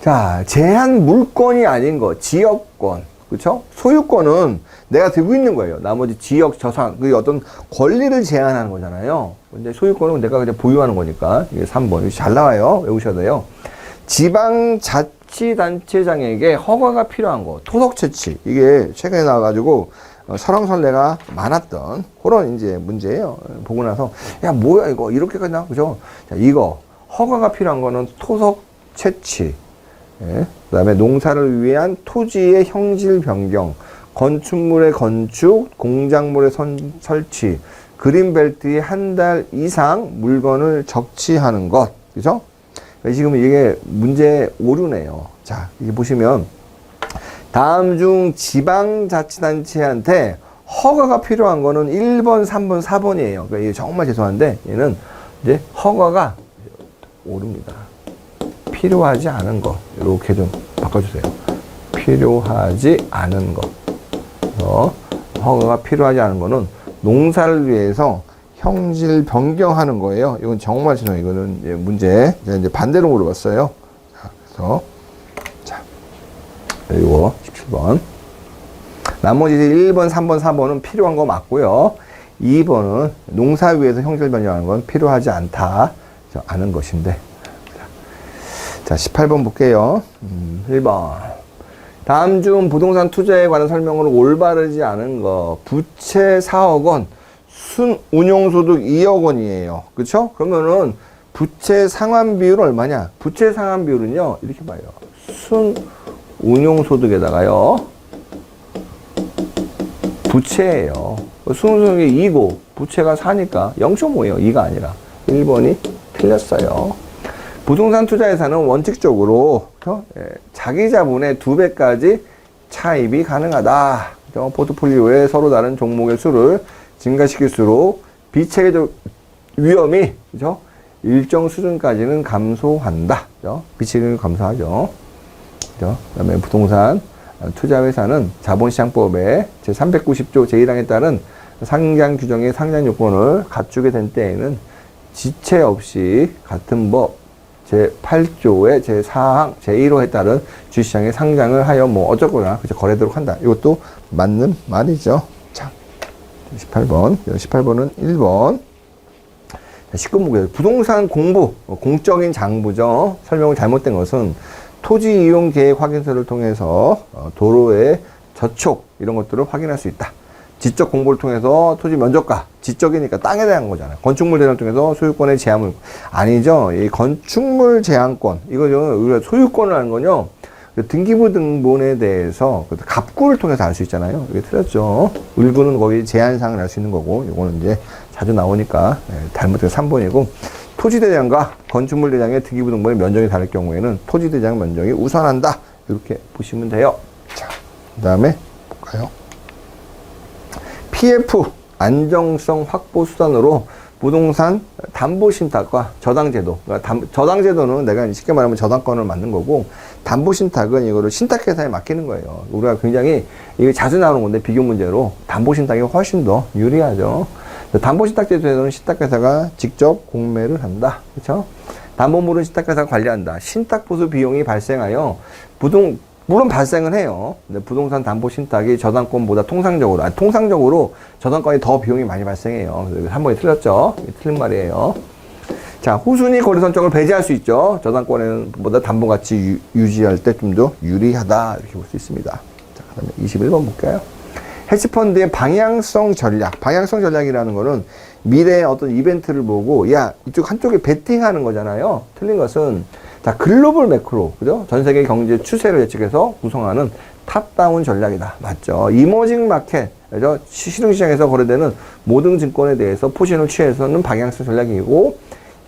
자, 제한 물권이 아닌 거, 지역권. 그쵸? 소유권은 내가 들고 있는 거예요. 나머지 지역, 저상, 그 어떤 권리를 제한하는 거잖아요. 근데 소유권은 내가 그냥 보유하는 거니까. 이게 3번. 이거 잘 나와요. 외우셔야 돼요. 지방자치단체장에게 허가가 필요한 거. 토속채취. 이게 최근에 나와가지고 설왕설래가 많았던 그런 이제 문제예요. 보고 나서, 야, 뭐야, 이거. 이렇게까지 나? 그죠? 자, 이거. 허가가 필요한 거는 토속채취. 예. 그 다음에 농사를 위한 토지의 형질 변경, 건축물의 건축, 공작물의 설치, 그린벨트에 한 달 이상 물건을 적치하는 것. 그죠? 지금 이게 문제 오류네요. 자, 이게 보시면, 다음 중 지방자치단체한테 허가가 필요한 거는 1번, 3번, 4번이에요. 그러니까 이게 정말 죄송한데, 얘는 이제 허가가 오릅니다. 필요하지 않은 거. 이렇게 좀 바꿔주세요. 필요하지 않은 거. 허가가 필요하지 않은 거는 농사를 위해서 형질 변경하는 거예요. 이건 정말 죄송해요. 이거는 이제 문제. 이제 반대로 물어봤어요. 그래서, 자, 이거 17번. 나머지 1번, 3번, 4번은 필요한 거 맞고요. 2번은 농사 위해서 형질 변경하는 건 필요하지 않다. 않은 것인데. 자, 18번 볼게요. 1번. 다음 중 부동산 투자에 관한 설명으로 올바르지 않은 거. 부채 4억 원, 순 운용소득 2억 원이에요. 그쵸? 그러면은 부채 상환 비율은 얼마냐? 부채 상환 비율은요, 이렇게 봐요. 순 운용소득에다가요, 부채예요. 순 운용소득이 2고, 부채가 4니까 0.5예요. 2가 아니라. 1번이 틀렸어요. 부동산 투자 예산은 원칙적으로 자기 자본의 2배까지 차입이 가능하다. 포트폴리오에 서로 다른 종목의 수를 증가시킬수록 비체계적 위험이 일정 수준까지는 감소한다. 비체계적이 감소하죠. 그다음에 부동산 투자 회사는 자본시장법의 제390조 제1항에 따른 상장 규정의 상장 요건을 갖추게 된 때에는 지체 없이 같은 법 제8조의 제4항, 제1호에 따른 주시장에 상장을 하여 뭐 어쩌거나 거래되도록 한다. 이것도 맞는 말이죠. 자, 18번. 18번은 1번. 19번. 부동산 공부, 공적인 장부죠. 설명이 잘못된 것은 토지 이용 계획 확인서를 통해서 도로의 저촉 이런 것들을 확인할 수 있다. 지적 공부를 통해서 토지 면적가, 지적이니까 땅에 대한 거잖아요. 건축물 대장을 통해서 소유권의 제한물. 아니죠. 이 건축물 제한권. 이거죠. 우리가 소유권을 하는 건요. 등기부 등본에 대해서 갑구를 통해서 알 수 있잖아요. 이게 틀렸죠. 을구는 거기 제한상을 알 수 있는 거고, 이거는 이제 자주 나오니까 잘못해서 3번이고, 토지 대장과 건축물 대장의 등기부 등본의 면적이 다를 경우에는 토지 대장 면적이 우선한다. 이렇게 보시면 돼요. 자, 그 다음에 볼까요? PF 안정성 확보 수단으로 부동산 담보신탁과 저당제도. 그러니까 저당제도는 내가 쉽게 말하면 저당권을 맡는 거고, 담보신탁은 이거를 신탁회사에 맡기는 거예요. 우리가 굉장히 이게 자주 나오는 건데, 비교 문제로 담보신탁이 훨씬 더 유리하죠. 담보신탁제도에서는 신탁회사가 직접 공매를 한다. 그렇죠? 담보물은 신탁회사가 관리한다. 신탁보수 비용이 발생하여 물론 발생은 해요. 근데 부동산 담보 신탁이 저당권보다 통상적으로 저당권이 더 비용이 많이 발생해요. 한 번에 틀렸죠? 틀린 말이에요. 자, 후순위 거래선적을 배제할 수 있죠. 저당권보다 담보 가치 유지할 때 좀 더 유리하다. 이렇게 볼 수 있습니다. 자, 그 다음에 21번 볼까요? 헤지펀드의 방향성 전략. 방향성 전략이라는 거는 미래의 어떤 이벤트를 보고, 야, 이쪽 한쪽에 베팅하는 거잖아요. 틀린 것은, 자, 글로벌 매크로, 그죠? 전 세계 경제 추세를 예측해서 구성하는 탑다운 전략이다. 맞죠? 이머징 마켓, 그죠? 시중시장에서 거래되는 모든 증권에 대해서 포지션을 취해서는 방향성 전략이고,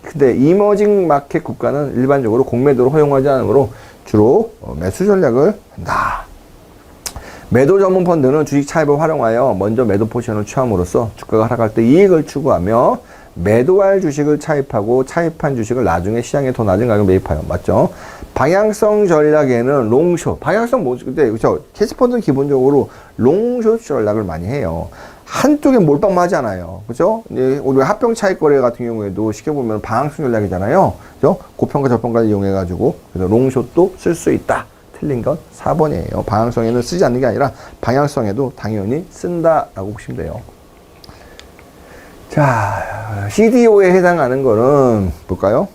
근데 이머징 마켓 국가는 일반적으로 공매도를 허용하지 않으므로 주로 매수 전략을 한다. 매도 전문 펀드는 주식 차입을 활용하여 먼저 매도 포지션을 취함으로써 주가가 하락할 때 이익을 추구하며 매도할 주식을 차입하고 차입한 주식을 나중에 시장에 더 낮은 가격에 매입하여. 맞죠? 방향성 전략에는 롱숏. 방향성 근데 그렇죠? 캐치펀드는 기본적으로 롱숏 전략을 많이 해요. 한쪽에 몰빵 맞잖아요. 그죠? 우리가 합병 차익 거래 같은 경우에도 쉽게 보면 방향성 전략이잖아요. 그죠? 고평가 저평가를 이용해가지고, 그래서 롱숏도 쓸 수 있다. 틀린 건 4번이에요. 방향성에는 쓰지 않는 게 아니라 방향성에도 당연히 쓴다라고 보시면 돼요. 자, CDO에 해당하는 거는 볼까요?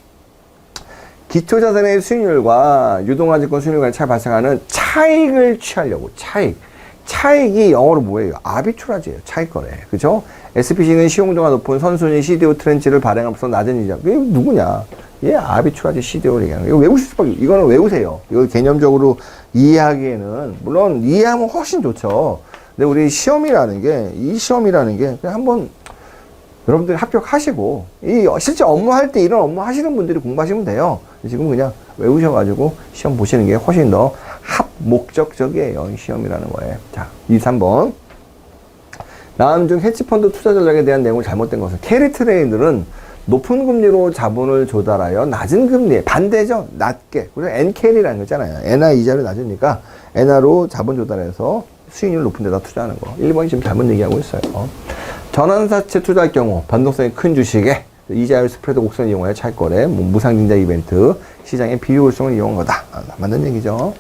기초자산의 수익률과 유동화증권 수익률 차이 발생하는 차익을 취하려고, 차익이 영어로 뭐예요? 아비트라지예요. 차익거래. 그죠? SPC는 시용도가 높은 선순위 CDO 트렌치를 발행함으로써 낮은 이자. 이게 누구냐? 얘 아비트라지 CDO를 얘기하는 거예요. 이거 외우실 수밖에, 이거는 외우세요. 이거 개념적으로 이해하기에는, 물론 이해하면 훨씬 좋죠. 근데 우리 시험이라는 게, 이 시험이라는 게 그냥 한번 여러분들이 합격하시고, 실제 업무할 때 이런 업무 하시는 분들이 공부하시면 돼요. 지금 그냥 외우셔가지고 시험 보시는 게 훨씬 더 목적적이에요. 시험이라는 거에. 자, 23번. 다음 중 헤지펀드 투자 전략에 대한 내용이 잘못된 것은, 캐리 트레이드는 높은 금리로 자본을 조달하여 낮은 금리에, 반대죠. 낮게. 그래서 N캐리라는 거 있잖아요. N화 이자를 낮으니까 N화로 자본 조달해서 수익률 높은 데다 투자하는 거. 1번이 지금 잘못 얘기하고 있어요. 전환사채 투자할 경우 변동성이 큰 주식에 이자율 스프레드 곡선을 이용하여 차익거래, 무상증자 이벤트, 시장의 비효율성을 이용한 거다. 맞는 얘기죠.